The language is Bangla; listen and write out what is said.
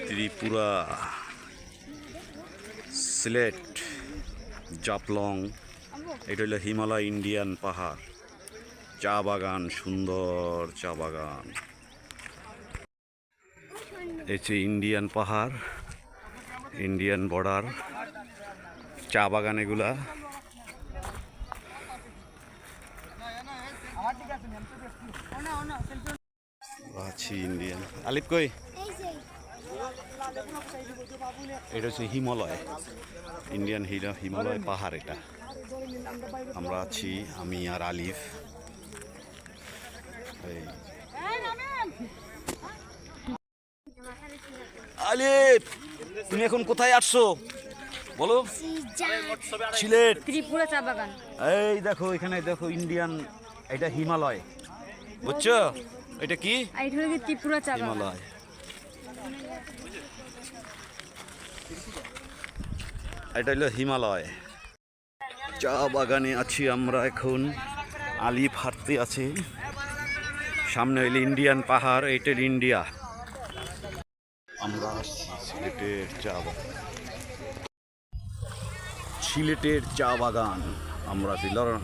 ত্রিপুরা, সিলেট, জাফলং, এটা হলো হিমালয় ইন্ডিয়ান পাহাড়, চা বাগান, সুন্দর চা বাগান। এই যে ইন্ডিয়ান পাহাড়, ইন্ডিয়ান বর্ডার, চা বাগান এগুলা। আছি ইন্ডিয়ান। আলিফ কই? এটা হচ্ছে হিমালয়, ইন্ডিয়ান হিমালয় পাহাড়। এটা আমরা আছি, আমি আর আলিফ। আলিফ, তুমি এখন কোথায় আসছো বলো? সিলেট, ত্রিপুরা চা বাগান। এই দেখো, এখানে দেখো ইন্ডিয়ান, এটা হিমালয়, বুঝছো? এটা কি? ত্রিপুরা চা বাগান, হিমালয়। এটা হলো হিমালয় চা বাগানে আছি আমরা এখন। আলিফ হাঁটতে আছে, সামনে হইলে ইন্ডিয়ান পাহাড়, এইটার ইন্ডিয়া। আমরা সিলেটের চা বাগান, সিলেটের চা বাগান আমরা ছিলাম।